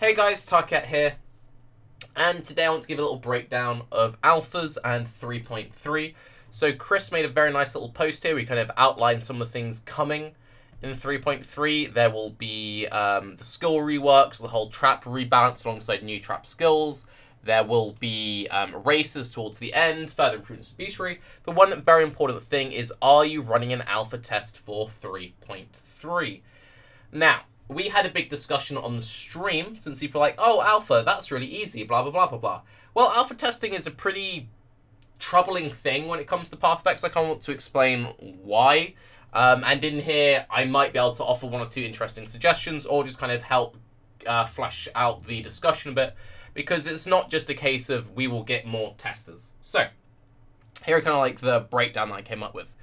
Hey guys, Tarke here, and today I want to give a little breakdown of alphas and 3.3. So Chris made a very nice little post here. We kind of outlined some of the things coming in 3.3. There will be the skill reworks, the whole trap rebalance alongside new trap skills. There will be races towards the end, further improvements to boostery. But one very important thing is, are you running an alpha test for 3.3? Now, we had a big discussion on the stream, since people were like, oh, alpha, that's really easy, blah, blah, blah, blah, blah. Well, alpha testing is a pretty troubling thing when it comes to path effects. I kind of want to explain why. And in here, I might be able to offer one or two interesting suggestions, or just kind of help flesh out the discussion a bit, because it's not just a case of we will get more testers. So, here are kind of like the breakdown that I came up with.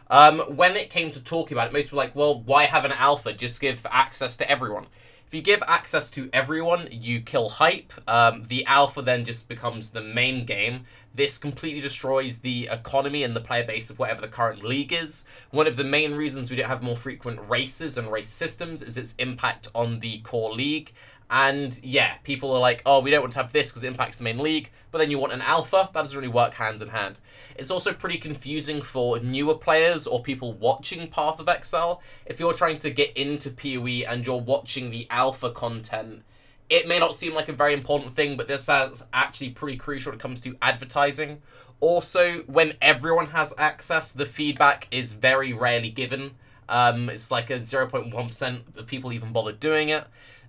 When it came to talking about it, most people were like, well, why have an alpha? Just give access to everyone. If you give access to everyone, you kill hype. The alpha then just becomes the main game. This completely destroys the economy and the player base of whatever the current league is. One of the main reasons we don't have more frequent races and race systems is its impact on the core league. And yeah, people are like, oh, we don't want to have this because it impacts the main league, but then you want an alpha. That doesn't really work hand in hand. It's also pretty confusing for newer players or people watching Path of Exile. If you're trying to get into PoE and you're watching the alpha content, it may not seem like a very important thing, but this is actually pretty crucial when it comes to advertising. Also, when everyone has access, the feedback is very rarely given. It's like a 0.1% of people even bother doing it.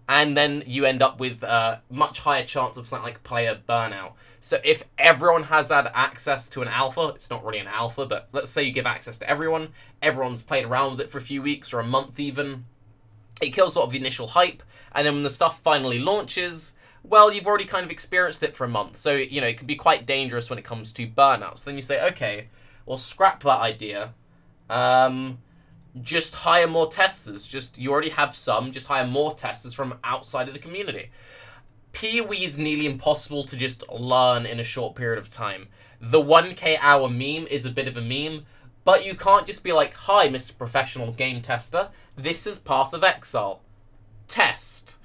And then you end up with a much higher chance of something like player burnout. So if everyone has had access to an alpha, it's not really an alpha, but let's say you give access to everyone, everyone's played around with it for a few weeks or a month even, it kills sort of the initial hype, and then when the stuff finally launches, well, you've already kind of experienced it for a month, so, you know, it can be quite dangerous when it comes to burnout. So then you say, okay, well, scrap that idea, just hire more testers. You already have some, just hire more testers from outside of the community. PoE is nearly impossible to just learn in a short period of time. The 1K hour meme is a bit of a meme, but you can't just be like, hi, Mr. Professional Game Tester, this is Path of Exile. Test.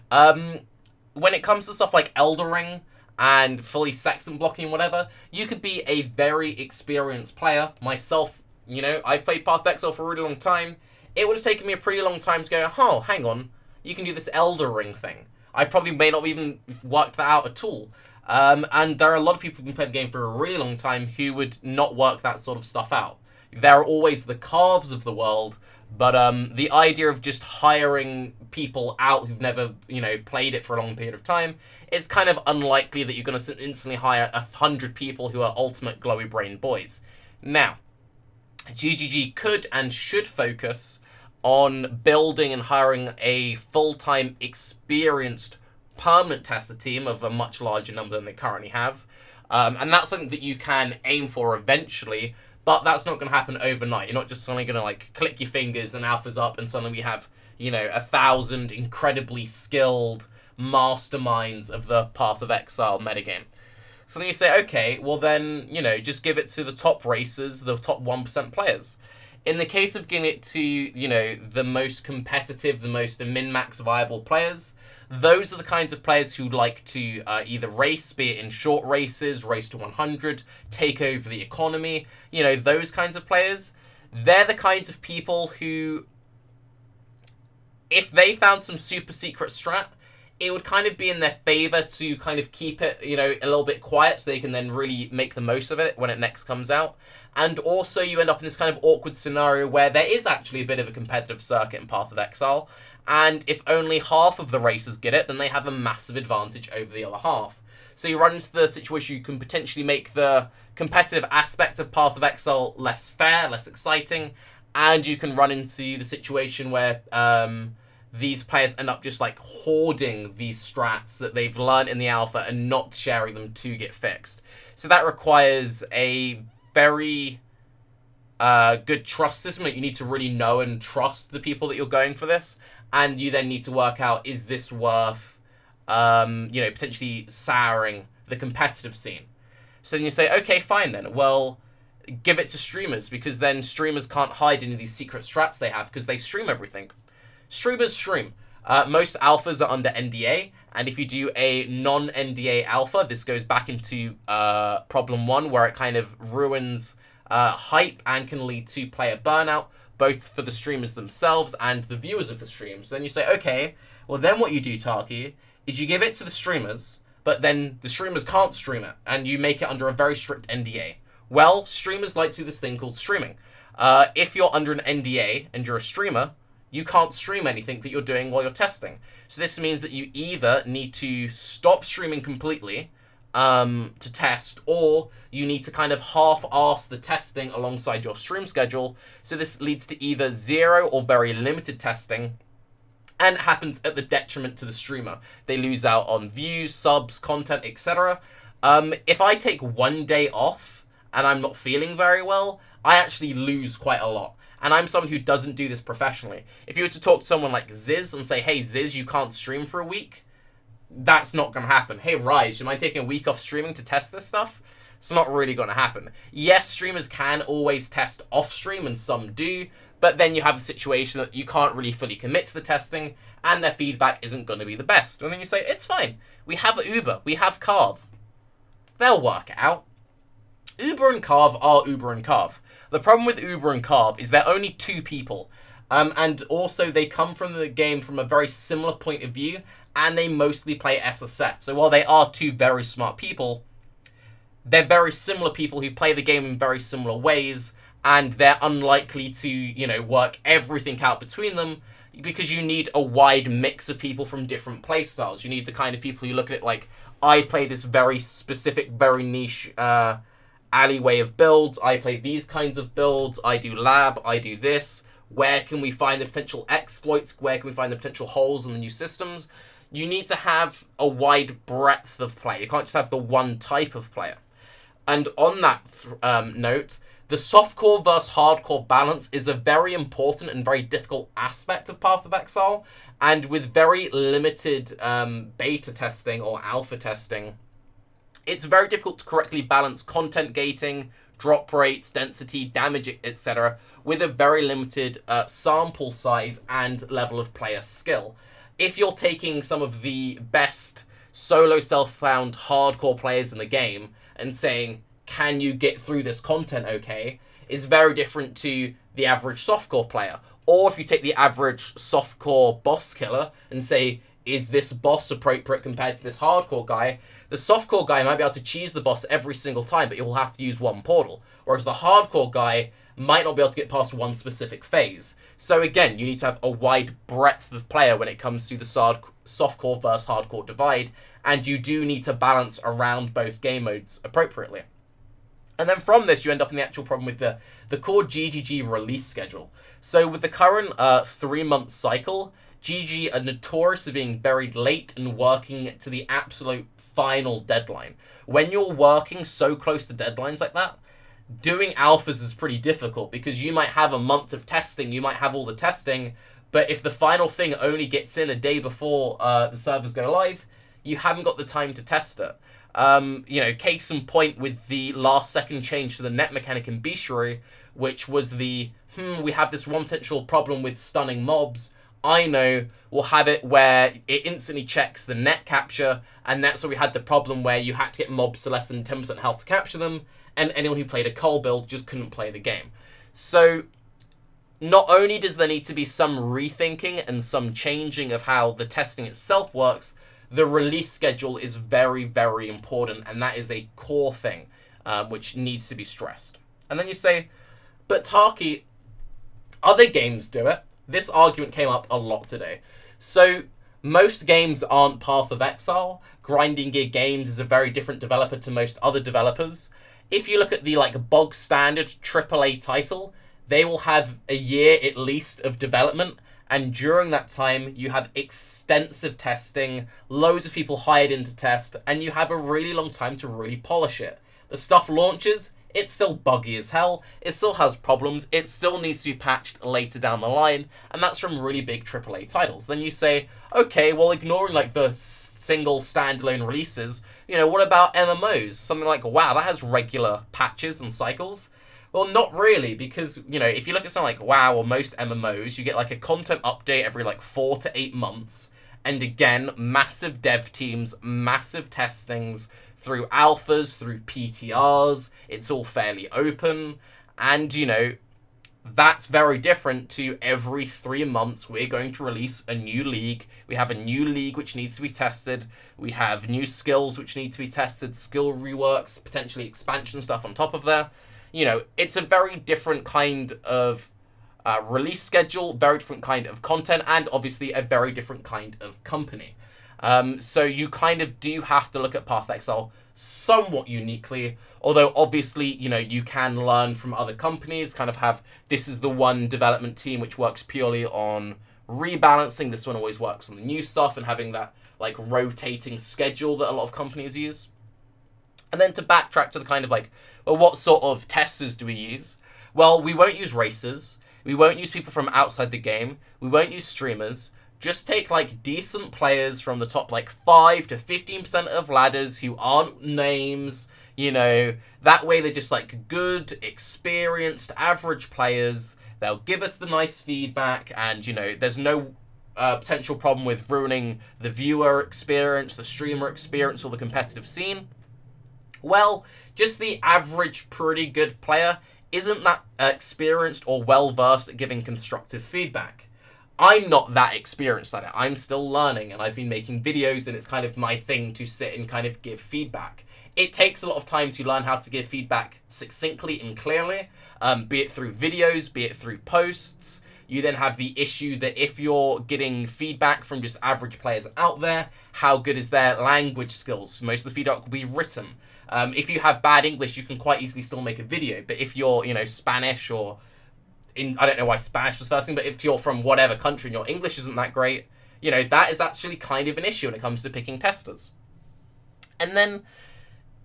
When it comes to stuff like Elder Ring and fully sextant blocking and whatever, you could be a very experienced player. Myself, you know, I've played Path of Exile for a really long time. It would have taken me a pretty long time to go, oh, hang on, you can do this Elder Ring thing. I probably may not even worked that out at all. And there are a lot of people who've been playing the game for a really long time who would not work that sort of stuff out. There are always the carves of the world, but the idea of just hiring people out who've never, you know, played it for a long period of time, it's kind of unlikely that you're going to instantly hire 100 people who are ultimate glowy brain boys. Now, GGG could and should focus on building and hiring a full-time, experienced, permanent tester team of a much larger number than they currently have. And that's something that you can aim for eventually, but that's not going to happen overnight. You're not just suddenly going to, like, click your fingers and alpha's up and suddenly we have, you know, 1,000 incredibly skilled masterminds of the Path of Exile metagame. So then you say, okay, well then, you know, just give it to the top racers, the top 1% players. In the case of giving it to, you know, the most competitive, the most min-max viable players, those are the kinds of players who like to either race, be it in short races, race to 100, take over the economy, you know, those kinds of players. They're the kinds of people who, if they found some super secret strat, it would kind of be in their favor to kind of keep it, you know, a little bit quiet so they can then really make the most of it when it next comes out. And also you end up in this kind of awkward scenario where there is actually a bit of a competitive circuit in Path of Exile, and if only half of the racers get it, then they have a massive advantage over the other half. So you run into the situation you can potentially make the competitive aspect of Path of Exile less fair, less exciting, and you can run into the situation where these players end up just like hoarding these strats that they've learned in the alpha and not sharing them to get fixed. So that requires a very good trust system. You need to really know and trust the people that you're going for this, and you then need to work out, is this worth, you know, potentially souring the competitive scene. So then you say, okay, fine then. Well, give it to streamers, because then streamers can't hide any of these secret strats they have because they stream everything. Streamers stream. Most alphas are under NDA, and if you do a non-NDA alpha, this goes back into problem 1, where it kind of ruins hype and can lead to player burnout, both for the streamers themselves and the viewers of the streams. So then you say, okay, well then what you do, Tarke, is you give it to the streamers, but then the streamers can't stream it, and you make it under a very strict NDA. Well, streamers like to do this thing called streaming. If you're under an NDA and you're a streamer, you can't stream anything that you're doing while you're testing. So this means that you either need to stop streaming completely to test, or you need to kind of half-arse the testing alongside your stream schedule. So this leads to either 0 or very limited testing, and it happens at the detriment to the streamer. They lose out on views, subs, content, etc. If I take 1 day off and I'm not feeling very well, I actually lose quite a lot. And I'm someone who doesn't do this professionally. If you were to talk to someone like Ziz and say, hey, Ziz, you can't stream for a week, that's not going to happen. Hey, Rise, do you mind taking a week off streaming to test this stuff? It's not really going to happen. Yes, streamers can always test off stream, and some do, but then you have the situation that you can't really fully commit to the testing, and their feedback isn't going to be the best. And then you say, it's fine. We have Uber. We have Carve. They'll work it out. Uber and Carve are Uber and Carve. The problem with Uber and Carve is they're only 2 people. And also they come from the game from a very similar point of view, and they mostly play SSF. So while they are 2 very smart people, they're very similar people who play the game in very similar ways, and they're unlikely to, you know, work everything out between them, because you need a wide mix of people from different playstyles. You need the kind of people who look at it like, I play this very specific, very niche alleyway of builds, I play these kinds of builds, I do lab, I do this, where can we find the potential exploits, where can we find the potential holes in the new systems? You need to have a wide breadth of play. You can't just have the one type of player. And on that note, the softcore versus hardcore balance is a very important and very difficult aspect of Path of Exile, and with very limited beta testing or alpha testing, it's very difficult to correctly balance content gating, drop rates, density, damage, etc. with a very limited sample size and level of player skill. If you're taking some of the best solo self-found hardcore players in the game and saying, can you get through this content okay, is very different to the average softcore player. Or if you take the average softcore boss killer and say, is this boss appropriate compared to this hardcore guy? The softcore guy might be able to cheese the boss every single time, but you'll have to use one portal. Whereas the hardcore guy might not be able to get past one specific phase. So again, you need to have a wide breadth of player when it comes to the softcore versus hardcore divide, and you do need to balance around both game modes appropriately. And then from this, you end up in the actual problem with the core GGG release schedule. So with the current 3-month cycle, GG are notorious for being very late and working to the absolute final deadline. When you're working so close to deadlines like that, doing alphas is pretty difficult, because you might have a month of testing, you might have all the testing, but if the final thing only gets in a day before the servers go live, you haven't got the time to test it. You know, case in point with the last second change to the net mechanic in Bestiary, which was the, we have this one potential problem with stunning mobs. I know we'll have it where it instantly checks the net capture, and that's where we had the problem where you had to get mobs to less than 10% health to capture them, and anyone who played a Cull build just couldn't play the game. So not only does there need to be some rethinking and some changing of how the testing itself works, the release schedule is very, very important, and that is a core thing which needs to be stressed. And then you say, but Tarke, other games do it. This argument came up a lot today. So most games aren't Path of Exile. Grinding Gear Games is a very different developer to most other developers. If you look at the bog standard AAA title, they will have a year at least of development, and during that time you have extensive testing, loads of people hired in to test, and you have a really long time to really polish it. The stuff launches, it's still buggy as hell, it still has problems, it still needs to be patched later down the line, and that's from really big AAA titles. Then you say, okay, well, ignoring the single standalone releases, you know, what about MMOs? Something like WoW, that has regular patches and cycles. Well, not really, because, you know, if you look at something like WoW or most MMOs, you get, like, a content update every, like, 4 to 8 months. And again, massive dev teams, massive testings, through alphas, through PTRs. It's all fairly open. And, you know, that's very different to every 3 months we're going to release a new league. We have a new league which needs to be tested. We have new skills which need to be tested, skill reworks, potentially expansion stuff on top of there. You know, it's a very different kind of release schedule, very different kind of content, and obviously a very different kind of company. So you kind of do have to look at Path of Exile somewhat uniquely, although obviously, you know, you can learn from other companies, kind of have, this is the one development team which works purely on rebalancing, this one always works on the new stuff, and having that, like, rotating schedule that a lot of companies use. And then to backtrack to the kind of, like, well, what sort of testers do we use? Well, we won't use racers, we won't use people from outside the game, we won't use streamers. Just take, like, decent players from the top, like, 5 to 15% of ladders who aren't names, you know. That way they're just, like, good, experienced, average players. They'll give us the nice feedback, and, you know, there's no potential problem with ruining the viewer experience, the streamer experience, or the competitive scene. Well, just the average, pretty good player isn't that experienced or well-versed at giving constructive feedback. I'm not that experienced at it. I'm still learning, and I've been making videos, and it's kind of my thing to sit and kind of give feedback. It takes a lot of time to learn how to give feedback succinctly and clearly, be it through videos, be it through posts. You then have the issue that if you're getting feedback from just average players out there, how good is their language skills? Most of the feedback will be written. If you have bad English, you can quite easily still make a video, but if you're, you know, Spanish or... I don't know why Spanish was first thing, but if you're from whatever country and your English isn't that great, you know, that is actually kind of an issue when it comes to picking testers. And then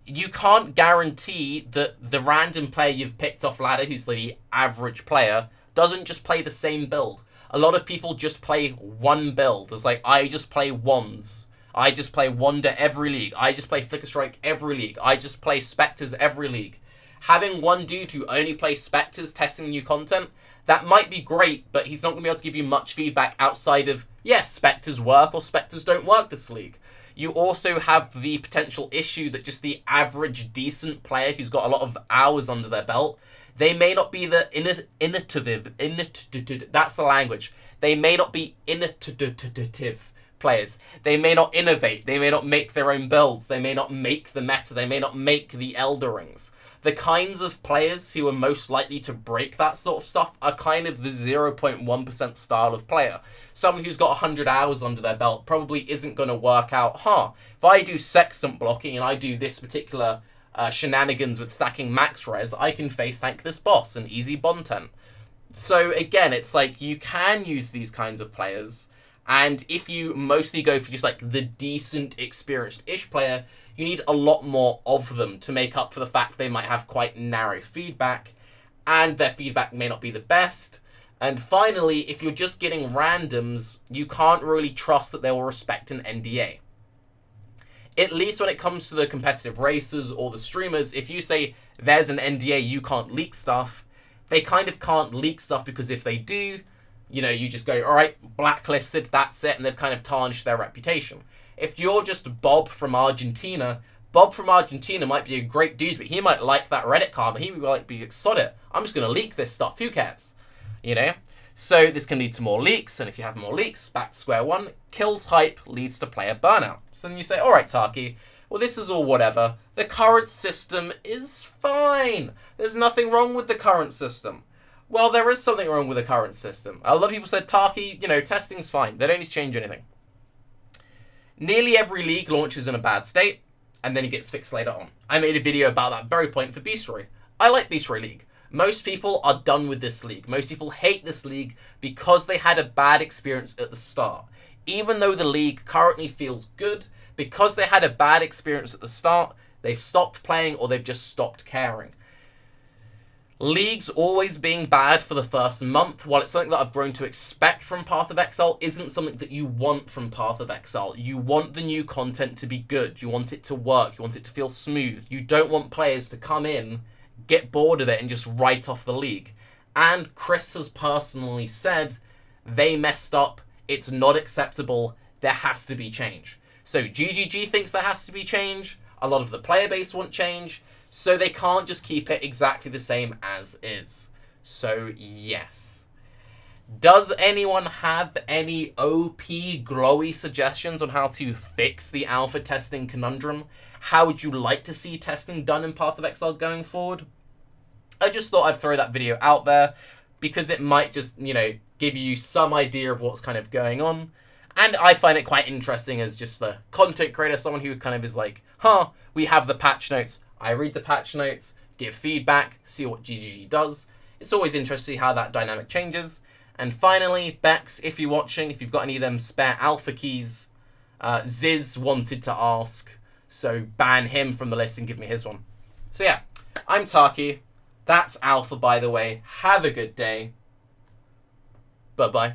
you can't guarantee that the random player you've picked off ladder, who's the average player, doesn't just play the same build. A lot of people just play one build. It's like, I just play wands. I just play Wanda every league. I just play Flicker Strike every league. I just play Spectres every league. Having one dude who only plays Spectres testing new content, that might be great, but he's not going to be able to give you much feedback outside of, yes, Spectres work or Spectres don't work this league. You also have the potential issue that just the average decent player who's got a lot of hours under their belt, they may not be the that's the language. They may not be innovative players. They may not innovate. They may not make their own builds. They may not make the meta. They may not make the Elder Rings. The kinds of players who are most likely to break that sort of stuff are kind of the 0.1% style of player. Someone who's got 100 hours under their belt probably isn't going to work out, if I do sextant blocking and I do this particular shenanigans with stacking max res, I can face tank this boss and easy bontent. So again, it's like you can use these kinds of players, and if you mostly go for just like the decent experienced-ish player, you need a lot more of them to make up for the fact they might have quite narrow feedback, and their feedback may not be the best. And finally, if you're just getting randoms, you can't really trust that they will respect an NDA. At least when it comes to the competitive racers or the streamers, if you say there's an NDA, you can't leak stuff, they kind of can't leak stuff, because if they do, you know, you just go, all right, blacklisted, that's it, and they've kind of tarnished their reputation. If you're just Bob from Argentina might be a great dude, but he might like that Reddit card, but he might be like, sod it, I'm just going to leak this stuff, who cares? You know? So this can lead to more leaks, and if you have more leaks, back to square one, kills hype leads to player burnout. So then you say, alright Tarke, well this is all whatever, the current system is fine, there's nothing wrong with the current system. Well, there is something wrong with the current system. A lot of people said, Tarke, you know, testing's fine, they don't need to change anything. Nearly every league launches in a bad state, and then it gets fixed later on. I made a video about that very point for Beastroy. I like Beastroy League. Most people are done with this league. Most people hate this league because they had a bad experience at the start. Even though the league currently feels good, because they had a bad experience at the start, they've stopped playing or they've just stopped caring. Leagues always being bad for the first month, while it's something that I've grown to expect from Path of Exile, isn't something that you want from Path of Exile. You want the new content to be good. You want it to work. You want it to feel smooth. You don't want players to come in, get bored of it and just write off the league. And Chris has personally said they messed up. It's not acceptable. There has to be change. So GGG thinks there has to be change. A lot of the player base want change. So they can't just keep it exactly the same as is. So yes. Does anyone have any OP glowy suggestions on how to fix the alpha testing conundrum? How would you like to see testing done in Path of Exile going forward? I just thought I'd throw that video out there because it might just, you know, give you some idea of what's kind of going on. And I find it quite interesting as just the content creator, someone who kind of is like, huh, we have the patch notes. I read the patch notes, give feedback, see what GGG does. It's always interesting how that dynamic changes. And finally, Bex, if you're watching, if you've got any of them spare alpha keys, Ziz wanted to ask, so ban him from the list and give me his one. So yeah, I'm Tarke. That's alpha, by the way. Have a good day. Bye-bye.